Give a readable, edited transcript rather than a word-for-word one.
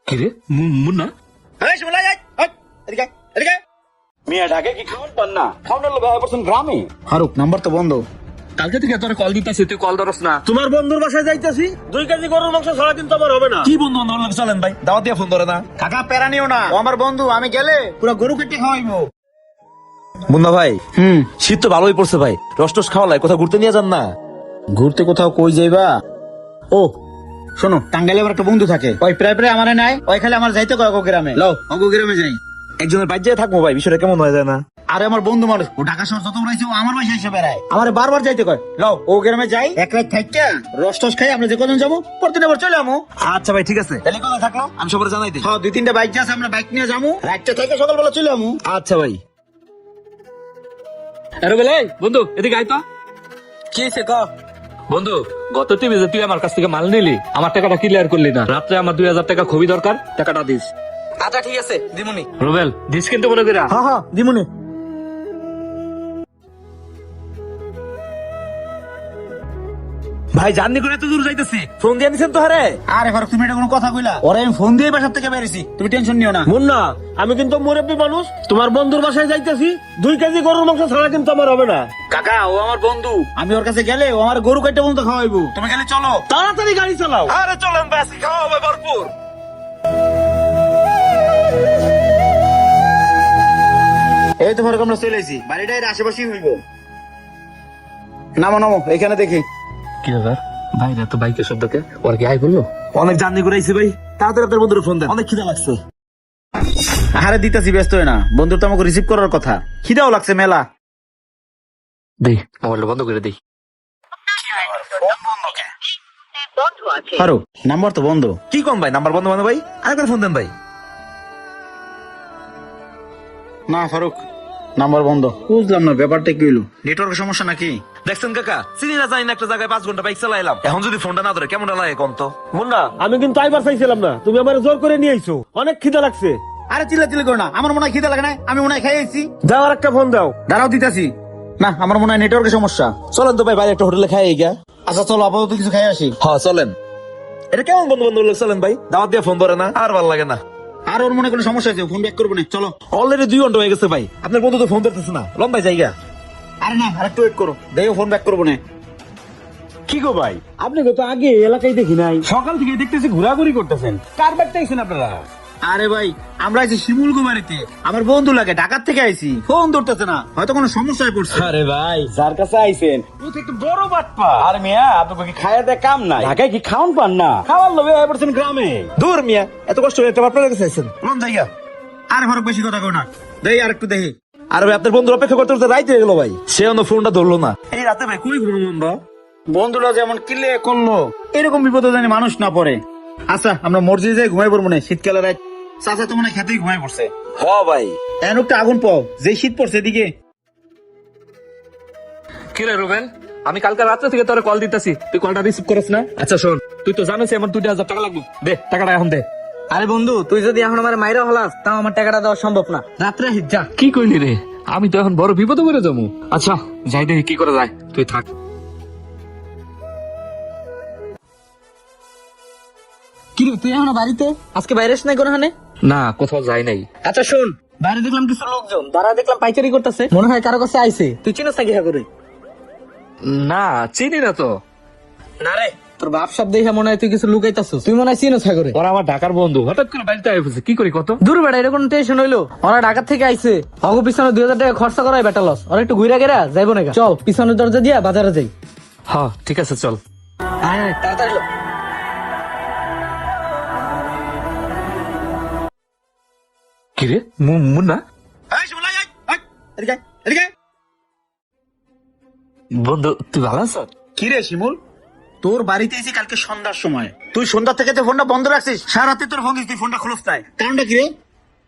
কিরে মুন্না মিয়া ঢাকে কি খাওয়ান পান না? খাওয়ানোর লোক পড়ছেন গ্রামে। ফারুক নাম্বার তো বন্ধ। কালকে থেকে তোর কল দিতেছি, তুই কল ধরস না। তোমার বন্ধুর বাসায় যাইতেছি, 2 কেজি গরুর মাংস ছাড়া কিন্তু আমার হবে না। কি বন্ধু বান্ধব লোক চলেন ভাই, দাওয়াত দিয়ে ফোন ধরে না। কাকা প্যারা নিও না, ও আমার বন্ধু, আমি গেলে পুরো গরু কেটে খাওয়াইবো। মুন্না ভাই, শীত তো ভালোই পড়ছে ভাই, রস খাওয়া লাই, কোথাও ঘুরতে নিয়ে যান না। ঘুরতে কোথাও কই যাইবা? ও শোনো, টাঙ্গাইলে আমার একটা বন্ধু থাকে, ওই প্রায় প্রায় আমারে নাই, ওই খালি আমার যাইতে কয় গ্রামে। লও অগো গ্রামে যাই। একজনের বাইরে যেয়ে থাকবো ভাই, বিষয়টা কেমন হয়ে যায় না? আরে আমার বন্ধু মানুষ, ও ঢাকা শহর যত উড়াইছে, ও আমার বাসায় এসে বেড়ায়, আমার বারবার যাইতে কয়। লও ও গ্রামে যাই, এক রাত থাইকা রস টস খাই, আমরা যে কজন যাবো পরদিন আবার চলে আমো। আচ্ছা ভাই ঠিক আছে, তাহলে কথা থাকলো, আমি সবার জানাই দিই। হ্যাঁ 2-3টা বাইক আছে, আমরা বাইক নিয়ে যাবো, রাতটা থেকে সকালবেলা চলে আমো। আচ্ছা ভাই। আরে বেলে বন্ধু এদিকে আয় তো। কি হয়েছে ক? বন্ধু, গত টিভি তুই আমার কাছ থেকে মাল নিলি, আমার টাকাটা ক্লিয়ার করলি না। রাত্রে আমার 2000 টাকা খুবই দরকার, টাকাটা দিস। আচ্ছা ঠিক আছে দিমুনি। রুবেল দিস কিন্তু মনে করি। হ্যাঁ হ্যাঁ দিমুনি। ভাই জাননি করে এত দূর যাইতেছি, ফোন দিয়ে নিছেন তো? হারে আরে ফারুক, তুমি এটা কোনো কথা কইলা? ওরে আমি ফোন দিয়ে বাসার থেকে বেরিয়েছি, তুমি টেনশন নিও না। মুন্না, আমি কিন্তু মুরব্বী মানুষ, তোমার বন্ধুর বাসায় যাইতেছি, 2 কেজি গরুর মাংস ছাড়া কিন্তু আমার হবে না। কাকা ও আমার বন্ধু, আমি ওর কাছে গেলে ও আমার গরু কাটতে বন্ধু খাওয়াইবো, তুমি খালি চলো। তাড়াতাড়ি গাড়ি চালাও। আরে চলেন ভাই, আজকে খাওয়া হবে ভরপুর। এই তো ফারুক, আমরা চলে এসেছি, বাড়িটা এর আশেপাশেই হইব। নামো নামো, এখানে দেখি। কি ব্যাপার ভাই, না তো বাইকের শব্দকে ওর কি আয় বললো? অনেক জার্নি করে আইছি ভাই, তাড়াতাড়ি আপনার বন্ধুর ফোন দেন, অনেক খিদা লাগছে। আরে দিতেছি, ব্যস্ত হয়ে না, বন্ধুর তো আমাকে রিসিভ করার কথা, খিদাও লাগছে মেলা। দেই মোবাইলটা বন্ধ করে দেই। ফারুক নাম্বার তো বন্ধ। কি কম ভাই, নাম্বার বন্ধ মানে ভাই, আরেকবার ফোন দেন ভাই। না ফারুক, নাম্বার বন্ধ। বুঝলাম না ব্যাপারটা কি হইলো, নেটওয়ার্কের সমস্যা নাকি? দেখছেন কাকা, চিনি না জানি না একটা জায়গায় 5 ঘন্টা বাইক চালাইলাম, এখন যদি ফোনটা না ধরে কেমন লাগে কোন তো? মুন্না, আমি কিন্তু আইবার চাইছিলাম না, তুমি আমার জোর করে নিয়ে আইছো, অনেক খিদা লাগছে। আরে চিল্লা চিল্লি করো না, আমার মনে হয় খিদা লাগে না, আমি মনে হয় খাইছি। যাও আর একটা ফোন দাও। দাঁড়াও দিতেছি। না আমার মনে হয় নেটওয়ার্কের সমস্যা। চলেন তো ভাই, বাইরে একটা হোটেলে খাই গা। আচ্ছা চলো আপাতত কিছু খাই আসি। হ্যাঁ চলেন। এটা কেমন বন্ধু বান্ধব লোক, চলেন ভাই, দাওয়াত দিয়ে ফোন ধরে না, আর ভালো লাগে না। আর ওর মনে কোনো সমস্যা আছে, ফোন ব্যাক করবো না, চলো। অলরেডি 2 ঘন্টা হয়ে গেছে ভাই, আপনার বন্ধু তো ফোন ধরতেছে না, লম্বাই জায়গা। আরে না, আর একটু ওয়েট করো, দেখো ফোন ব্যাক করবো না। কি গো ভাই, আপনি তো আগে এলাকায় দেখি নাই, সকাল থেকে দেখতেছি ঘোরাঘুরি করতেছেন, কার বাড়িতে আইছেন আপনারা? আরে ভাই, আমরা আইছি শিমুল বাড়িতে, আমার বন্ধু লাগে, ঢাকার থেকে আইছি, ফোন ধরতেছে না, হয়তো কোনো সমস্যায় পড়ছে। আরে ভাই, যার কাছে আইছেন ও তো একটু বড় বাটপা। আর মিয়া, আপনাকে কি খাইয়া দেয় কাম নাই? ঢাকায় কি খাওন পান না? খাওয়ার লোভে আয় পড়ছেন গ্রামে। দূর মিয়া, এত কষ্ট হয়ে আপনার কাছে আইছেন, লম জায়গা। আরে ফারুক বেশি কথা কো না, দেখি আর একটু দেখি। আর ভাই আপনার বন্ধুর অপেক্ষা করতে করতে রাইতে হয়ে গেল ভাই, সে অন্য ফোনটা ধরলো না। এই রাতে ভাই কই ঘুরবো আমরা? বন্ধুরা যেমন কিলে করলো, এরকম বিপদে জানি মানুষ না পড়ে। আচ্ছা আমরা মসজিদে যাই, ঘুমাই পড়বো না, শীতকালে রাত। চাচা তো মনে হয় খেতেই ঘুমাই পড়ছে। হ ভাই, এখন একটা আগুন পাও, যে শীত পড়ছে এদিকে। কিরে রুবেল, আমি কালকে রাত্রে থেকে তোর কল দিতেছি, তুই কলটা রিসিভ করিস না। আচ্ছা শোন, তুই তো জানিস আমার 2000 টাকা লাগবে, দে টাকাটা এখন দে। আরে বন্ধু, তুই যদি এখন আমার মাইরা হলাস, তাও আমার টাকাটা দেওয়া সম্ভব না। রাত্রে হিট যা। কি কইলি রে, আমি তো এখন বড় বিপদে পড়ে যাবো। আচ্ছা যাই দেখি কি করা যায়, তুই থাক। কি রে, তুই এখনো বাড়িতে? আজকে বাইরে নাই কোনো হানে? না কোথাও যাই নাই। আচ্ছা শোন, বাইরে দেখলাম কিছু লোকজন, তারা দেখলাম পাইচারি করতেছে, মনে হয় কারো কাছে আইছে। তুই চিনিস নাকি হ্যাঁ করে? না চিনি না তো। না রে, তোর বাপ সব দেখে মনে হয় তুই কিছু লুকাইতাছিস। তুই মনে হয় চিনিস হ্যাঁ করে? ওরা আমার ঢাকার বন্ধু, হঠাৎ করে বাড়িতে আইছে, কি করি কত? দূর বেড়া, এরকম টেনশন হইলো? ওরা ঢাকা থেকে আইছে, অগো পিছনে 2000 টাকা খরচা করাই বেটা লস। ওরা একটু ঘুরা গেরা যাইবো না, চল পিছনের দরজা দিয়া বাজারে যাই। হ্যাঁ ঠিক আছে চল। হ্যাঁ তাড়াতাড়ি লো। কিরে মুন্না, এই শিমুল, এই, এই, এদিকে, এদিকে। বন্ধু তুই ভালো আছ? কি রে শিমুল, তোর বাড়িতে এসে কালকে সন্ধ্যার সময়, তুই সন্ধ্যা থেকে যে ফোনটা বন্ধ রাখছিস, সারা রাতে তোর ফোন দিস, তুই ফোনটা খোলস নাই, কারণটা কি রে?